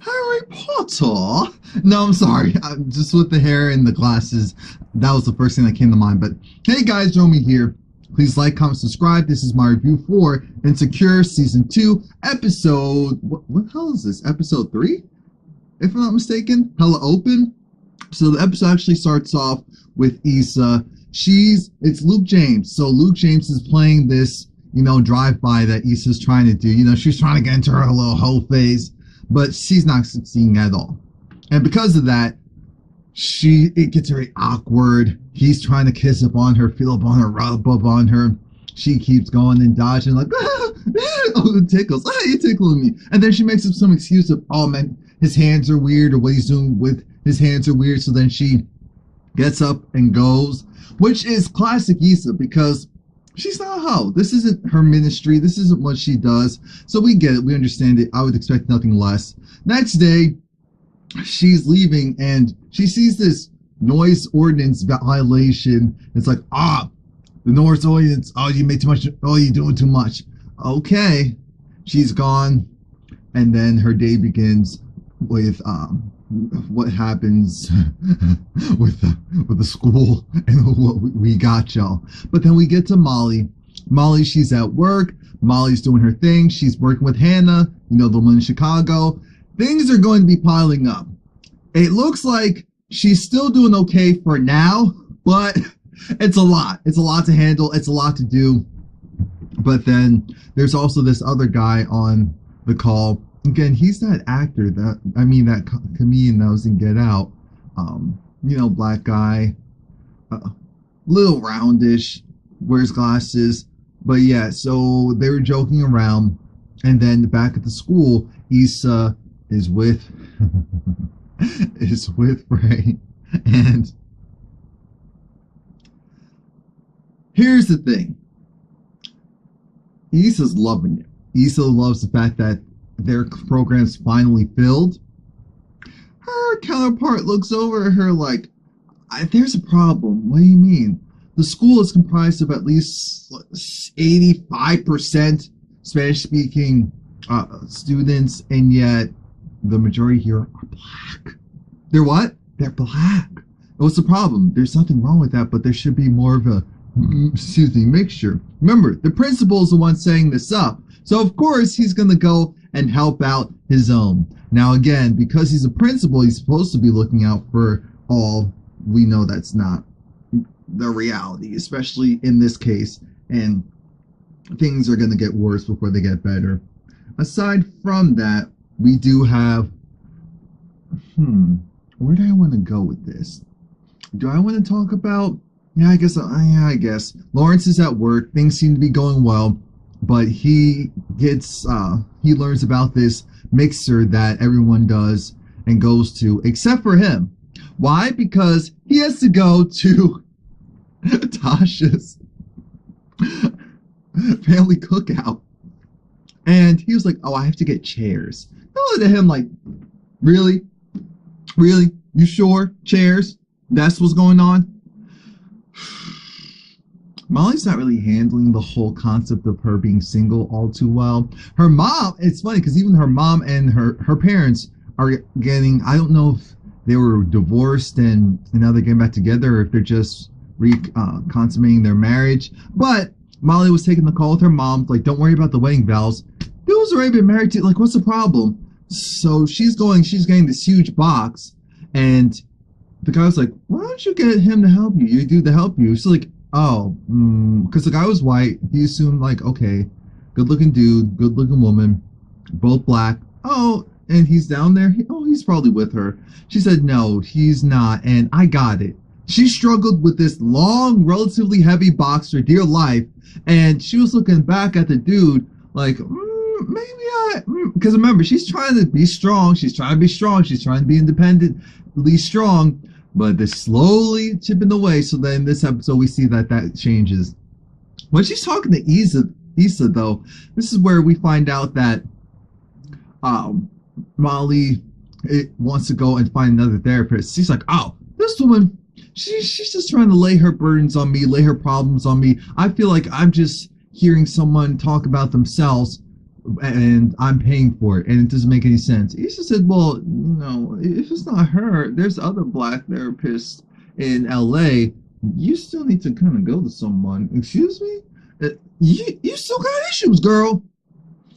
Harry Potter? No, I'm sorry. I'm just with the hair and the glasses. That was the first thing that came to mind. But hey guys, Romie here. Please like, comment, subscribe. This is my review for Insecure Season 2, Episode... What the hell is this? Episode 3? If I'm not mistaken. Hella Open. So the episode actually starts off with Issa. It's Luke James. So Luke James is playing this, drive-by that Issa's trying to do. She's trying to get into her little hoe phase, but she's not succeeding at all. And because of that, it gets very awkward. He's trying to kiss up on her, feel up on her, rub up on her. She keeps going and dodging like, oh, it tickles. You're tickling me. And then she makes up some excuse of, oh man, his hands are weird, or what he's doing with his hands are weird. So then she gets up and goes, which is classic Issa because she's not a hoe. This isn't her ministry. This isn't what she does. So we get it. We understand it. I would expect nothing less. Next day, she's leaving and she sees this noise ordinance violation. It's like, the noise ordinance. Oh, you made too much. Oh, you're doing too much. Okay. She's gone. And then her day begins with what happens with the school and what we got, y'all. But then we get to Molly. Molly, she's at work. Molly's doing her thing. She's working with Hannah, the one in Chicago. Things are going to be piling up. It looks like she's still doing okay for now, but it's a lot. It's a lot to handle. It's a lot to do. But then there's also this other guy on the call. Again, he's that actor that comedian that was in Get Out. Black guy, little roundish, wears glasses. But yeah, so they were joking around, and then back at the school, Issa is with Ray, and here's the thing. Issa's loving it. Issa loves the fact that their program's finally filled. Her counterpart looks over at her like, there's a problem. What do you mean? The school is comprised of at least 85% Spanish-speaking students, and yet the majority here are black. They're what? They're black. What's the problem? There's nothing wrong with that, but there should be more of a, mixture. Remember, the principal's the one setting this up. So of course he's going to go and help out his own. Now again, because he's a principal, he's supposed to be looking out for all. We know that's not the reality, especially in this case, and things are going to get worse before they get better. Aside from that, we do have, where do I want to go with this? Do I want to talk about, I guess. Lawrence is at work. Things seem to be going well. But he learns about this mixer that everyone does and goes to, except for him. Why? Because he has to go to Tasha's family cookout. And he was like, oh, I have to get chairs. I looked at him like, really? Really? You sure? Chairs? That's what's going on? Molly's not really handling the whole concept of her being single all too well. Her mom, it's funny because even her mom and her parents are getting, I don't know if they were divorced and now they're getting back together, or if they're just consummating their marriage. But Molly was taking the call with her mom, like, don't worry about the wedding vows. Bill's already been married to, like, what's the problem? So she's getting this huge box, and the guy was like, why don't you get him to help you? You do to help you. She's like, oh, because the guy was white. He assumed, like, okay, good-looking dude, good-looking woman, both black. Oh, and he's down there? He's probably with her. She said, no, he's not, and I got it. She struggled with this long, relatively heavy box for dear life, and she was looking back at the dude like, because remember, she's trying to be strong. She's trying to be independently strong. But they're slowly chipping away. So then in this episode, we see that changes. When she's talking to Issa, though, this is where we find out that Molly wants to go and find another therapist. She's like, oh, this woman, she's just trying to lay her burdens on me, lay her problems on me. I feel like I'm just hearing someone talk about themselves. and I'm paying for it, and it doesn't make any sense. Issa said, well, if it's not her, there's other black therapists in LA. You still need to kind of go to someone. Excuse me? You still got issues, girl.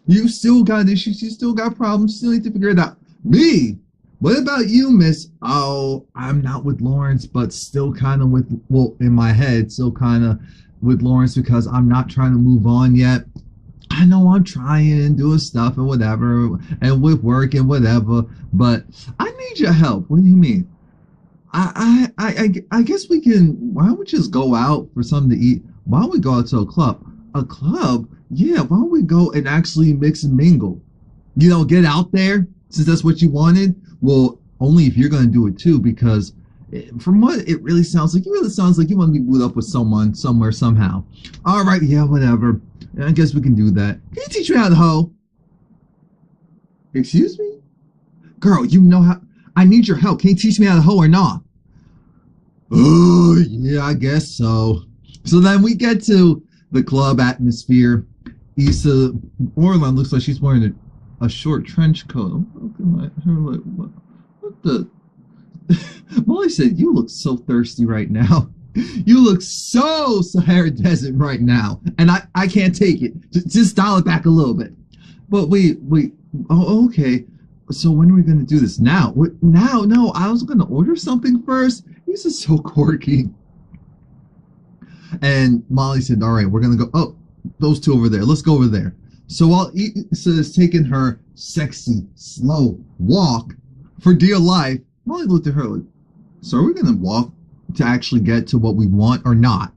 You still got issues. You still got problems. You still need to figure it out. Me? What about you, miss? Oh, I'm not with Lawrence, but still kind of with, well, in my head, still kind of with Lawrence because I'm not trying to move on yet. I know I'm trying, doing stuff and whatever, and with work and whatever, but I need your help. What do you mean? I guess we can, why don't we just go out for something to eat? Why don't we go out to a club? A club? Yeah, why don't we go and actually mix and mingle? Get out there, since that's what you wanted. Well, only if you're going to do it too, because from what it really sounds like, you want to be booed up with someone, somewhere, somehow. All right, yeah, whatever. I guess we can do that. Can you teach me how to hoe? Excuse me? Girl, you know how... I need your help. Can you teach me how to hoe or not? Oh, yeah, I guess so. So then we get to the club atmosphere. Issa Orlan looks like she's wearing a short trench coat. I'm looking at her like, what the... Molly said, you look so thirsty right now. You look so Sahara Desert right now. And I can't take it. Just dial it back a little bit. But wait. Oh, okay. So when are we going to do this? Now? What, now? No, I was going to order something first. This is so quirky. And Molly said, all right, we're going to go. Oh, those two over there. Let's go over there. So while Issa is taking her sexy, slow walk for dear life, Molly looked at her like, so are we going to walk to actually get to what we want or not?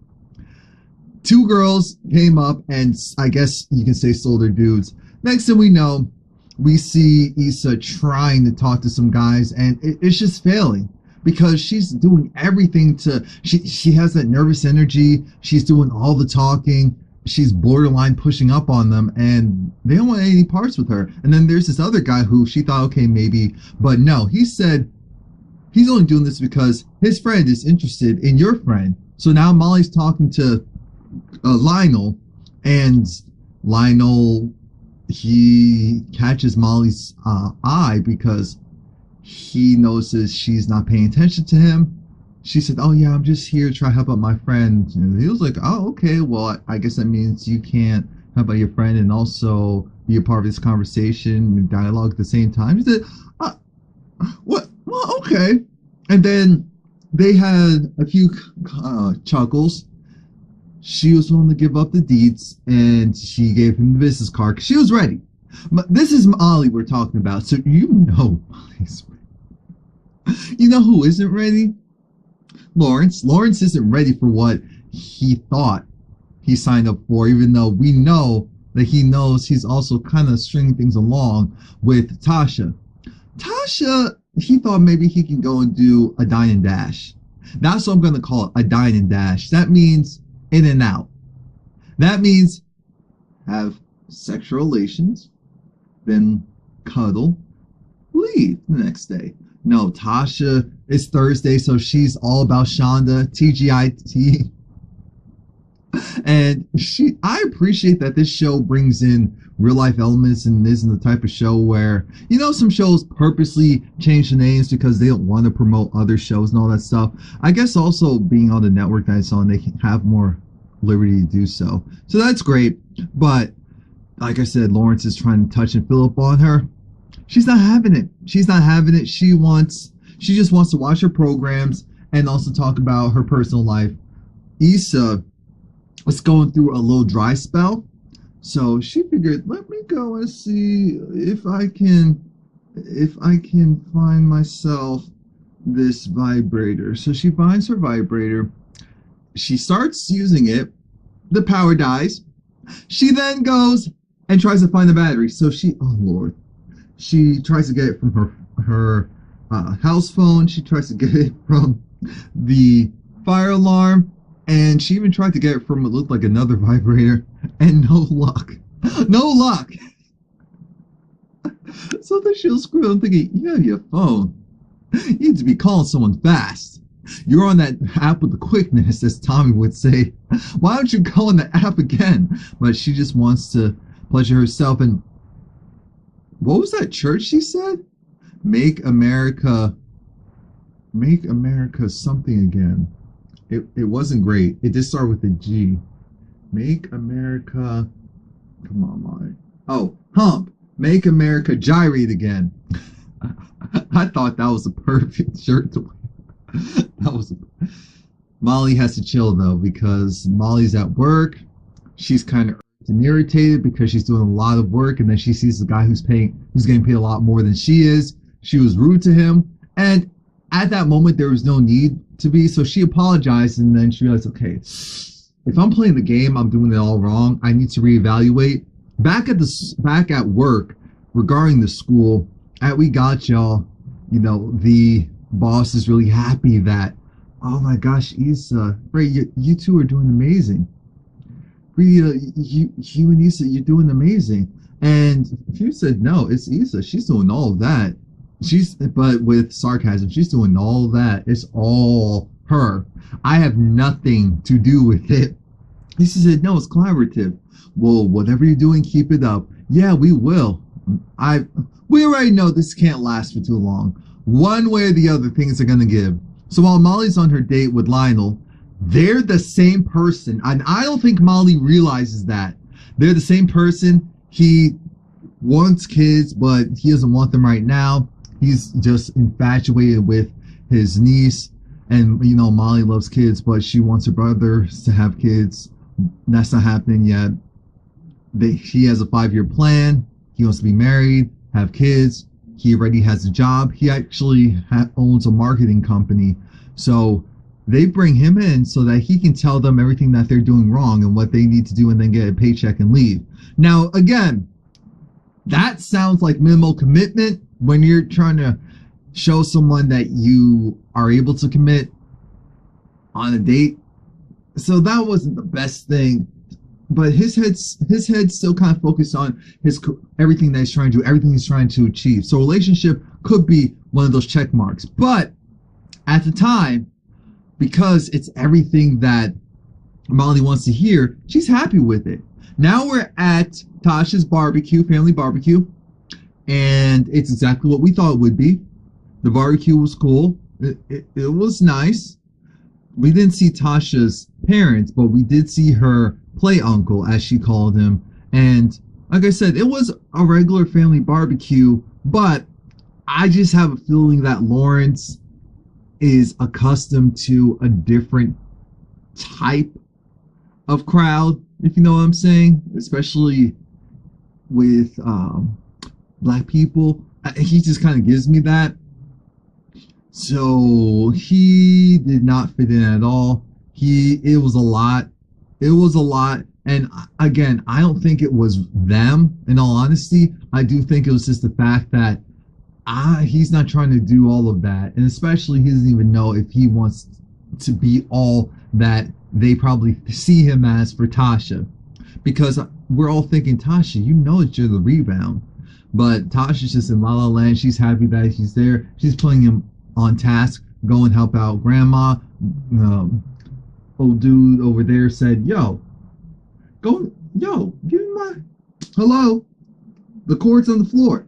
Two girls came up and I guess you can say stole their dudes. Next thing we know, we see Issa trying to talk to some guys and it's just failing because she's doing everything to, she has that nervous energy. She's doing all the talking. She's borderline pushing up on them and they don't want any parts with her. And then there's this other guy who she thought, okay, maybe, but no, he said he's only doing this because his friend is interested in your friend. So now Molly's talking to Lionel, and Lionel, he catches Molly's eye because he notices she's not paying attention to him. She said, oh yeah, I'm just here to try to help out my friend. And he was like, oh, okay, well, I guess that means you can't help out your friend and also be a part of this conversation and dialogue at the same time. He said, what? Well, okay. And then they had a few chuckles. She was willing to give up the deeds, and she gave him the business card because she was ready. But this is Molly we're talking about, so Molly's ready. You know who isn't ready? Lawrence. Lawrence isn't ready for what he thought he signed up for, even though we know that he knows he's also kind of stringing things along with Tasha. Tasha, he thought maybe he can go and do a dine and dash. That's what I'm going to call it, a dine and dash. That means in and out. That means have sexual relations, then cuddle, leave the next day. No, Tasha, it's Thursday, so she's all about Shonda, TGIT. And I appreciate that this show brings in real life elements and isn't the type of show where, some shows purposely change the names because they don't want to promote other shows and all that stuff. I guess also being on the network that I saw, and they can have more liberty to do so. So that's great. But like I said, Lawrence is trying to touch and fill up on her. She's not having it. She's not having it. She just wants to watch her programs and also talk about her personal life. Issa was going through a little dry spell. So she figured, let me go and see if I can find myself this vibrator. So she finds her vibrator. She starts using it. The power dies. She then goes and tries to find the battery. So oh Lord. She tries to get it from her house phone. She tries to get it from the fire alarm. And she even tried to get it from what looked like another vibrator, and no luck. No luck! So then she'll screw. I'm thinking, you have your phone. You need to be calling someone fast. You're on that app with the quickness, as Tommy would say. Why don't you go on the app again? But she just wants to pleasure herself, and what was that church she said? Make America, make America something again. It wasn't great. It did start with a G. Make America, come on, Molly. Oh, hump. Make America gyrate again. I thought that was a perfect shirt to wear. That was. Molly has to chill though because Molly's at work. She's kind of irritated because she's doing a lot of work, and then she sees the guy who's getting paid a lot more than she is. She was rude to him, and at that moment there was no need to be. So she apologized, and then she realized, okay, if I'm playing the game, I'm doing it all wrong. I need to reevaluate. Back at work, regarding the school, at We Got Y'all, you know, the boss is really happy that, oh my gosh, Issa, Ray, you two are doing amazing. You and Issa, you're doing amazing. And Few said, no, it's Issa. She's doing all of that. But with sarcasm, she's doing all of that. It's all her. I have nothing to do with it. Issa said, no, it's collaborative. Well, whatever you're doing, keep it up. Yeah, we will. We already know this can't last for too long. One way or the other, things are going to give. So while Molly's on her date with Lionel, they're the same person. And I don't think Molly realizes that. They're the same person. He wants kids, but he doesn't want them right now. He's just infatuated with his niece. And, you know, Molly loves kids, but she wants her brothers to have kids. That's not happening yet. He has a 5-year plan. He wants to be married, have kids. He already has a job. He actually owns a marketing company. So they bring him in so that he can tell them everything that they're doing wrong and what they need to do and then get a paycheck and leave. Now, again, that sounds like minimal commitment when you're trying to show someone that you are able to commit on a date. So that wasn't the best thing. But his head's still kind of focused on everything that he's trying to do, everything he's trying to achieve. So relationship could be one of those check marks. But at the time, because it's everything that Molly wants to hear, she's happy with it. Now we're at Tasha's barbecue, family barbecue, and it's exactly what we thought it would be. The barbecue was cool. It was nice. We didn't see Tasha's parents, but we did see her play uncle, as she called him. And like I said, it was a regular family barbecue, but I just have a feeling that Lawrence is accustomed to a different type of crowd, if you know what I'm saying, especially with black people. He just kind of gives me that. So he did not fit in at all. It was a lot. It was a lot. And again, I don't think it was them, in all honesty. I do think it was just the fact that he's not trying to do all of that. And especially he doesn't even know if he wants to be all that they probably see him as for Tasha. Because we're all thinking, Tasha, you know that you're the rebound. But Tasha's just in La La Land. She's happy that he's there. She's putting him on task. Go and help out grandma. Old dude over there said, yo, give me my, hello, the cord's on the floor.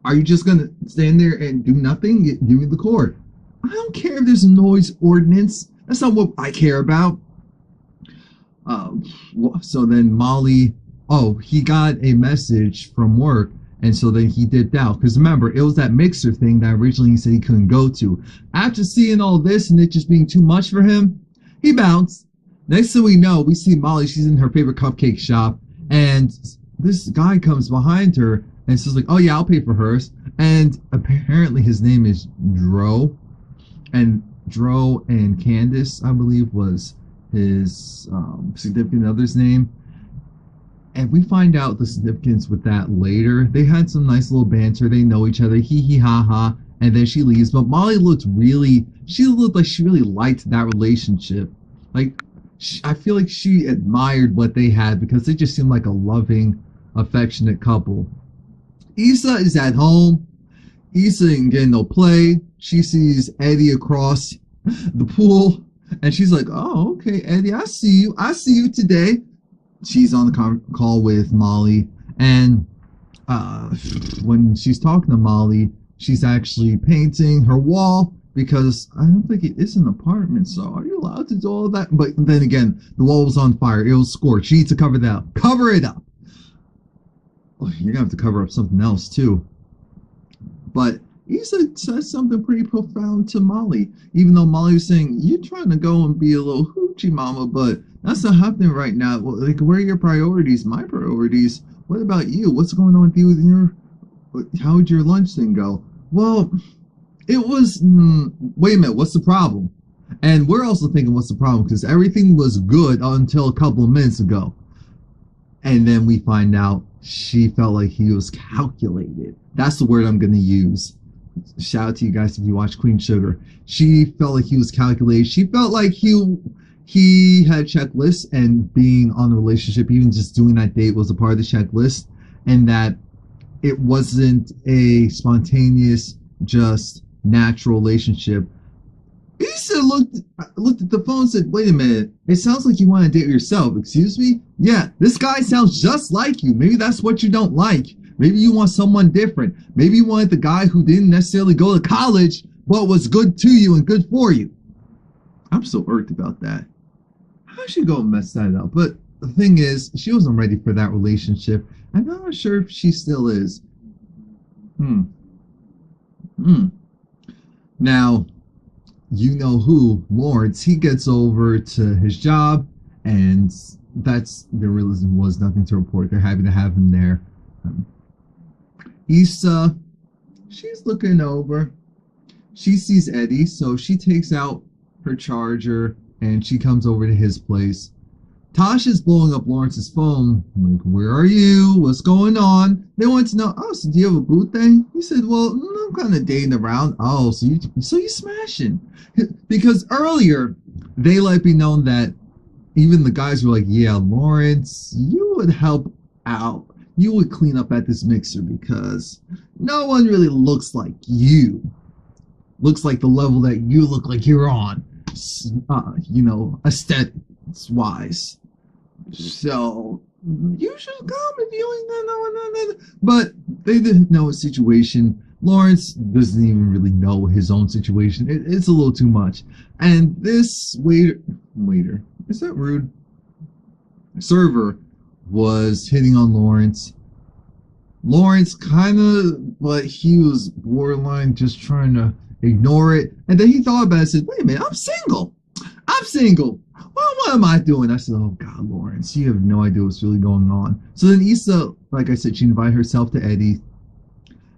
Are you just gonna stand there and do nothing? Give me the cord. I don't care if there's a noise ordinance. That's not what I care about. So then Molly, he got a message from work, and so then he dipped out. Because remember, it was that mixer thing that originally he said he couldn't go to. After seeing all this and it just being too much for him, he bounced. Next thing we know, we see Molly. She's in her favorite cupcake shop, and this guy comes behind her and says like, oh yeah, I'll pay for hers. And apparently his name is Dro. And Dro and Candace, I believe, was his significant other's name. And we find out the significance with that later. They had some nice little banter. They know each other. Hee hee ha ha. And then she leaves. But Molly looked like she really liked that relationship. Like, I feel like she admired what they had because they just seemed like a loving, affectionate couple. Issa is at home. Issa ain't getting no play. She sees Eddie across the pool. And she's like, oh, okay, Eddie, I see you. I see you today. She's on the call with Molly. And uh, when she's talking to Molly, she's actually painting her wall because I don't think it is an apartment, so are you allowed to do all that? But then again, the wall was on fire. It was scorched. She needs to cover that up. Cover it up. Well, you're going to have to cover up something else, too. But Issa says something pretty profound to Molly, even though Molly was saying, you're trying to go and be a little hoochie mama, but that's not happening right now. Well, like, where are your priorities? My priorities? What about you? What's going on with you and your, how'd your lunch thing go? Well, it was, wait a minute, what's the problem? And we're also thinking, what's the problem? Because everything was good until a couple of minutes ago. And then we find out she felt like he was calculated. That's the word I'm going to use. Shout out to you guys if you watch Queen Sugar. She felt like he was calculated. She felt like he had a checklist, and being on the relationship, even just doing that date, was a part of the checklist, and that it wasn't a spontaneous, just natural relationship. Issa looked at the phone and said, wait a minute, it sounds like you want to date yourself. Excuse me? Yeah, this guy sounds just like you. Maybe that's what you don't like. Maybe you want someone different. Maybe you wanted the guy who didn't necessarily go to college, but was good to you and good for you. I'm so irked about that. How should go mess that up? But the thing is, she wasn't ready for that relationship. I'm not sure if she still is. Now, you know who, Lawrence, he gets over to his job, and that's, there really was nothing to report. They're happy to have him there. Issa, she's looking over. She sees Eddie, so she takes out her charger, and she comes over to his place. Tasha's blowing up Lawrence's phone. Like, where are you? What's going on? They want to know, oh, so do you have a boo thing? He said, well, I'm kind of dating around. Oh, so you smashing. Because earlier, they let me know that even the guys were like, yeah, Lawrence, you would help out. You would clean up at this mixer because no one really looks like you. Looks like the level that you look like you're on. Aesthetics-wise. So, you should come if you ain't know. But they didn't know his situation. Lawrence doesn't even really know his own situation. It's a little too much. And this waiter, is that rude? Server was hitting on Lawrence. Lawrence kind of, but he was borderline just trying to ignore it. And then he thought about it and said, wait a minute, I'm single. Well, what am I doing? I said, oh God, Lawrence, you have no idea what's really going on. So then Issa, like I said, she invited herself to Eddie.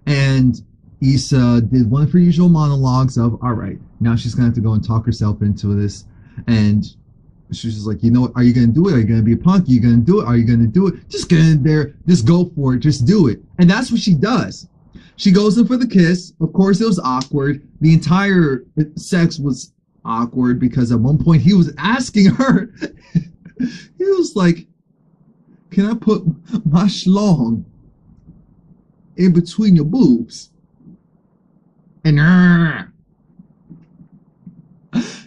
And Issa did one of her usual monologues of, all right, now she's going to have to go and talk herself into this. And she's just like, you know what, are you going to do it? Are you going to be a punk? Are you going to do it? Are you going to do it? Just get in there. Just go for it. Just do it. And that's what she does. She goes in for the kiss. Of course, it was awkward. The entire sex was awkward because at one point he was asking her, he was like, can I put my schlong in between your boobs? And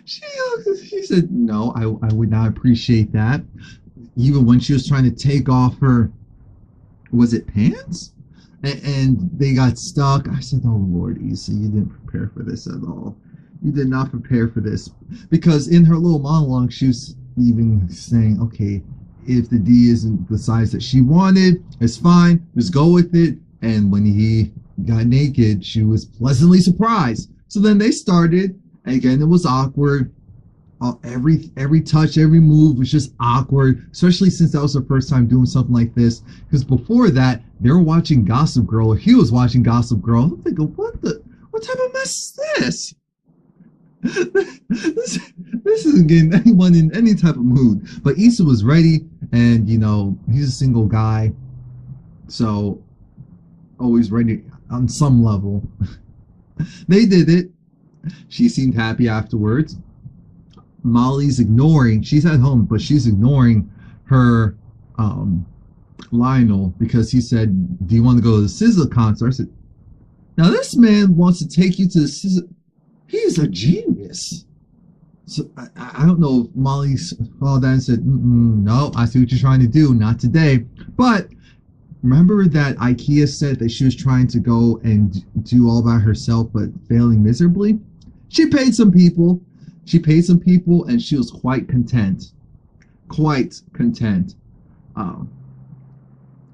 she said, no, I would not appreciate that. Even when she was trying to take off her, was it pants? And they got stuck. I said, oh Lord, Issa, you didn't prepare for this at all. You did not prepare for this. Because in her little monologue, she was even saying, okay, if the D isn't the size that she wanted, it's fine. Just go with it. And when he got naked, she was pleasantly surprised. So then they started. Again, it was awkward. Every touch, every move was just awkward, especially since that was her first time doing something like this. Because before that, they were watching Gossip Girl, or he was watching Gossip Girl. I'm thinking, what type of mess is this? This isn't getting anyone in any type of mood. But Issa was ready, and he's a single guy, so always ready on some level. They did it. She seemed happy afterwards. Molly's ignoring, she's at home, but she's ignoring her Lionel because he said, do you want to go to the SZA concert? I said, now this man wants to take you to the SZA. He's a genius. So I don't know if Molly's all that and said, no, I see what you're trying to do. Not today. But remember that IKEA set that she was trying to go and do all by herself but failing miserably? She paid some people. She paid some people and she was quite content. Quite content. Um,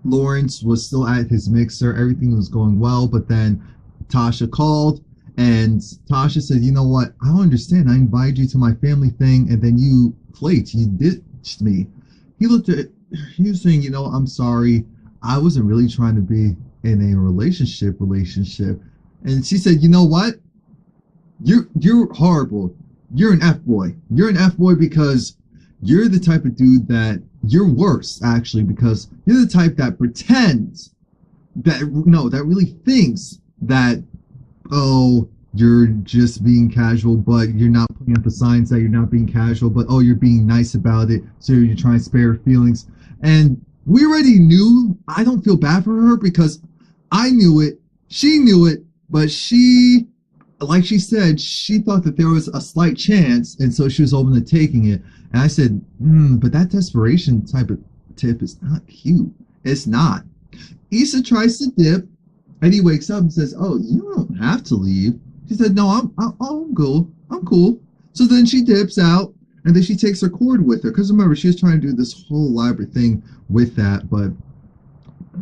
Lawrence was still at his mixer. Everything was going well, but then Tasha called and Tasha said, "You know what? I don't understand. I invited you to my family thing and then you flaked. You ditched me." He looked at he was saying, "I'm sorry. I wasn't really trying to be in a relationship." And she said, "You know what? You're horrible. You're an F boy. You're an F boy because you're the type of dude that you're worse actually because you're the type that pretends that really thinks that you're just being casual, but you're not putting up the signs that you're not being casual, but you're being nice about it, so you're trying to spare her feelings." And we already knew. I don't feel bad for her because I knew it, she knew it, but she, like she said, she thought that there was a slight chance, and so she was open to taking it. And I said, but that desperation type of tip is not cute. It's not. Issa tries to dip, and he wakes up and says, "Oh, you don't have to leave." She said, "No, I'm cool. I'm cool." So then she dips out, and then she takes her cord with her. Because remember, she was trying to do this whole elaborate thing with that, but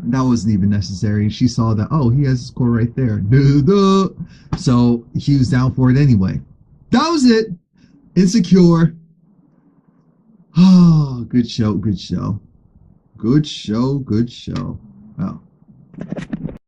that wasn't even necessary. She saw that, he has his cord right there. Duh. So he was down for it anyway. That was it. Insecure. Oh, good show. Oh.